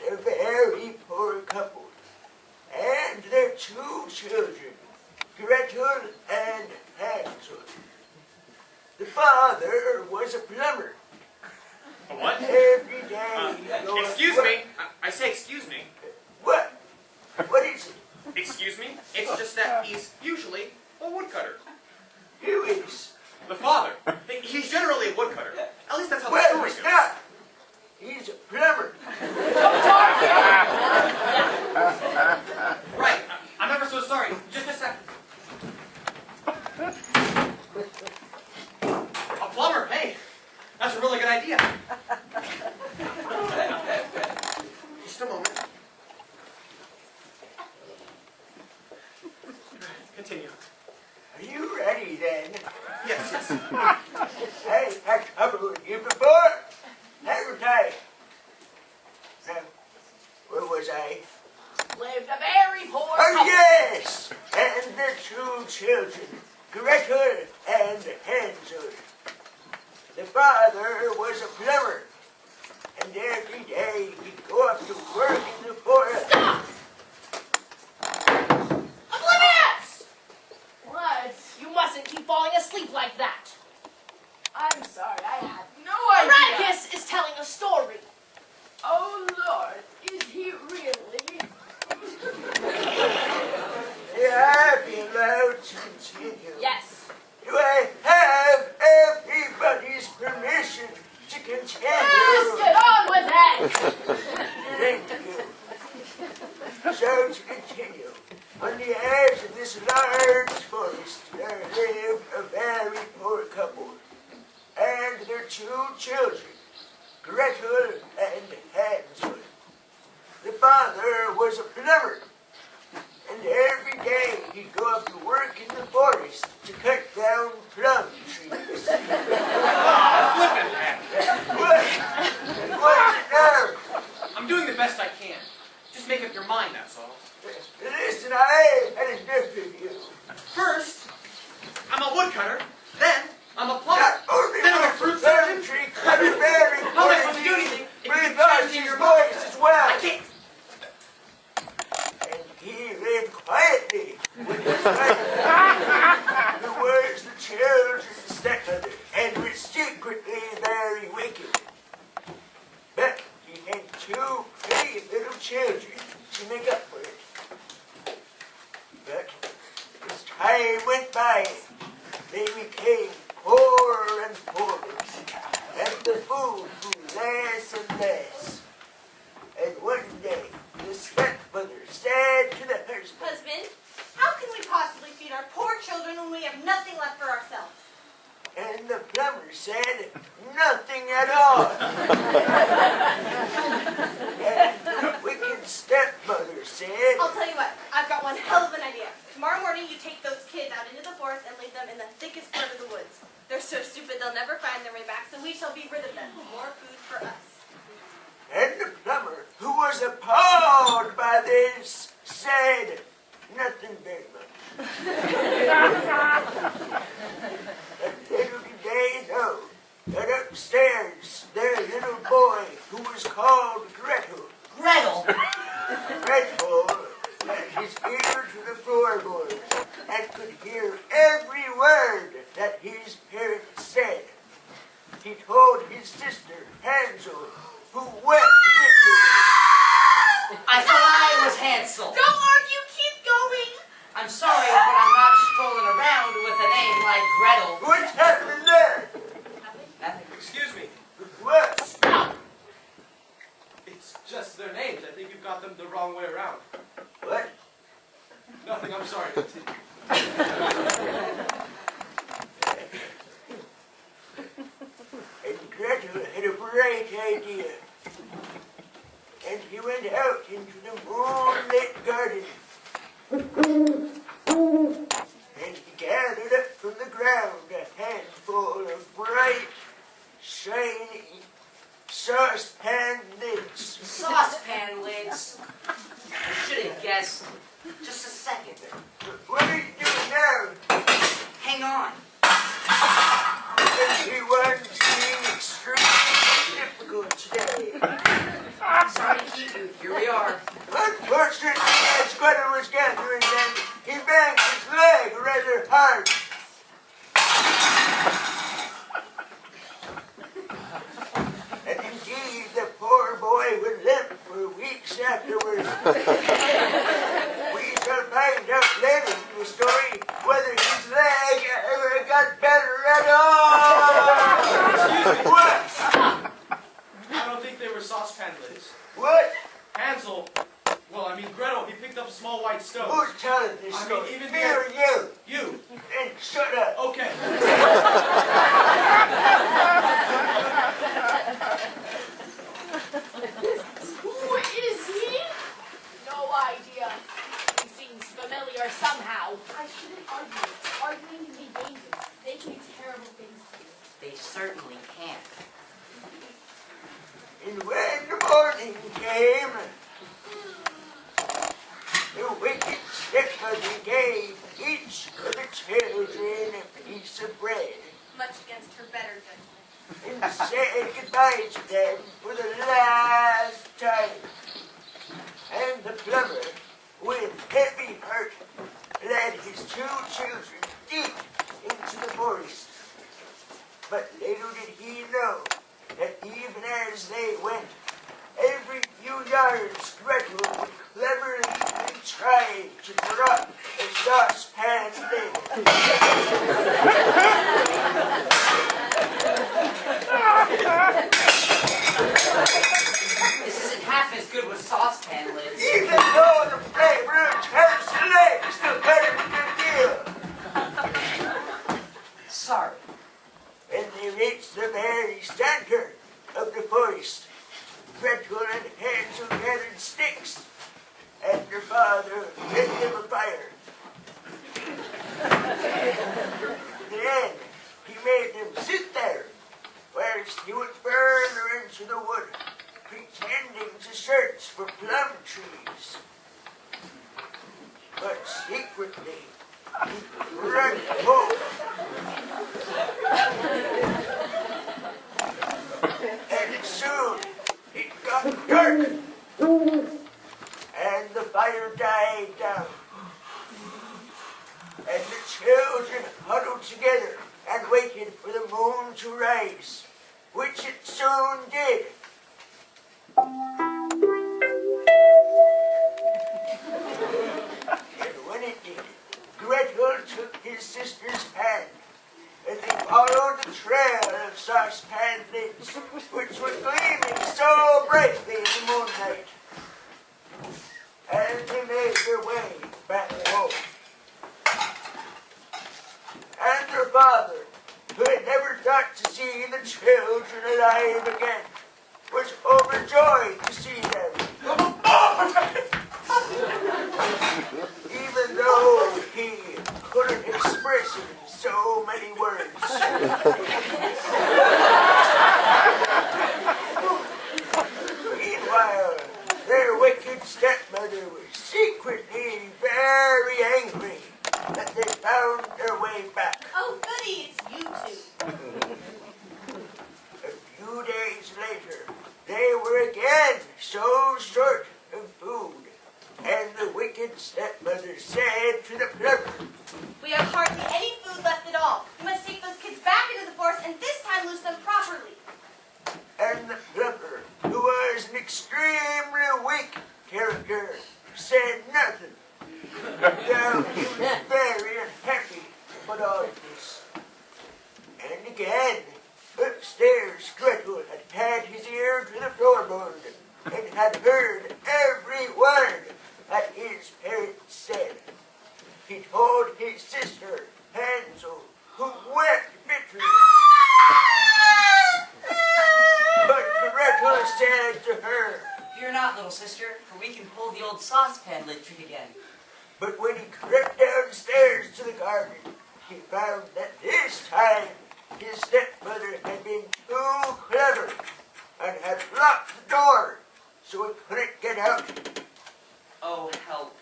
lived a very poor couple and their two children, Gretel and Hansel. The father was a plumber. A what? Every day Excuse me. I say excuse me. What? What is it? Excuse me? It's just that he's usually a woodcutter. Who is? The father. He's generally a woodcutter. At least that's how the Well, story he's goes. not. He's a plumber. Right. I'm ever so sorry. Just a second. A plumber, hey. That's a really good idea. Just a moment. Continue. Are you ready then? Yes. Hey, I've trouble with you before, haven't I? Now, where was I? Lived a very poor Oh, couple. yes! And the two children, Gretel and Hansel. The father was a plumber, and every day he'd go up to work in the forest. Stop! Oblivious! What? You mustn't keep falling asleep like that. I'm sorry, I had no idea. Erraticus is telling a story. Oh, Lord, is he really? I'll be allowed to continue. Yes. Do I have everybody's permission to continue? Yes, get on with it! Thank you. So to continue, on the edge of this large forest there lived a very poor couple and their two children, Gretel and Hansel. The father was a plumber, and every day he'd go up to work in the forest to cut down plum trees. Flippin' heck. What? What's it now? I'm doing the best I can. Just make up your mind, that's all. Listen, I had enough of you. First, I'm a woodcutter. Then, I'm a plumber. Not only Then I'm a was fruit the plum surgeon. tree cutter very How am I supposed to do anything if you but keep lost changing his your mind? voice as well. I can't. And he lived quietly with his wife, who was the children's stepmother and was secretly very wicked. But he had two pretty little children to make up for it. But as time went by, they became poorer and poorer, and the food grew less and less. And one day, the stepmother said to the husband, Husband, how can we possibly feed our poor children when we have nothing left for ourselves? and the plumber said, nothing at all. And the wicked stepmother said, I'll tell you what, I've got one hell of an idea. Tomorrow morning you take those kids out into the forest and leave them in the thickest part of the woods. They're so stupid they'll never find their way back, so we shall be rid of them. More food for us. and the plumber, who was appalled by this, said, nothing very much. But little did they know that upstairs their little boy, who was called Gretel, Gretel. Gretel had his ear to the floorboards and could hear every word that his parents said. He told his sister, Hansel, who wept bitterly. I thought I was Hansel. Don't argue, keep going! I'm sorry, but I'm not strolling around with a name like Gretel. What's happening there? Nothing. Excuse me. What? Stop. It's just their names. I think you've got them the wrong way around. What? Nothing. I'm sorry. Continue. And Gretel had a bright idea. And he went out into the moonlit garden. And he gathered up from the ground a handful of bright, shiny saucepan lids. Saucepan lids. I should have guessed. Just a second. What are you doing now? Hang on. Everyone's being extremely difficult today. Sorry to keep tooth. Here we are. Unfortunately, as Gretel was gathering them, he banged his leg rather hard. And indeed, the poor boy would limp for weeks afterwards. We shall find out later in the story whether his leg ever got better at all. What? I don't think they were saucepan lids. What? Hansel, well, I mean Gretel, he picked up a small white stove. Who's telling this I mean, story? even Me the- or you? You. And shut up. Okay. Who is he? No idea. He seems familiar somehow. I shouldn't argue. Arguing can be dangerous. They can do terrible things to you. They certainly can. And when the morning came, the wicked stepmother gave each of the children a piece of bread Much against her better judgment. and said goodbye to them for the last time. And the plumber, with heavy heart, led his 2 children deep into the forest. But little did he know that even as they went, every few yards Gretel would cleverly try to drop the saucepan lid. This isn't half as good with saucepan lids. Even though the flavor of Terps and legs still cut a good deal. Sorry. When they reached the very center of the forest, Gretel and Hansel gathered sticks, and their father lit them a fire. Then he made them sit there, whilst he would further into the wood, pretending to search for plum trees. But secretly, he ran home. And soon it got dark, and the fire died down. And the children huddled together and waited for the moon to rise, which it soon did. And when it did, Gretel took his sister's hand, and they followed the trail of saucepan lids, which were gleaming so brightly in the moonlight. And they made their way back home. And their father, who had never thought to see the children alive again, was overjoyed to see them. Even though he couldn't express it in so many words. Meanwhile, their wicked stepmother was secretly very angry that they found their way back. Oh, goody, it's you two. A few days later, they were again so short of food, and the wicked stepmother said to the plumber, We have hardly any food left at all. You must take those kids back into the forest and this time loose them properly. and the plumber, who was an extremely weak character, said nothing. Though he was very unhappy about all of this. And again, upstairs, Gretel had his ear to the floorboard and had heard every word that his parents said. He told his sister, Hansel, who wept bitterly. But Gretel said to her, Fear not, little sister, for we can pull the old saucepan lid trick again. but when he crept downstairs to the garden, he found that this time his stepmother had been too clever and had locked the door so he couldn't get out. Oh, help.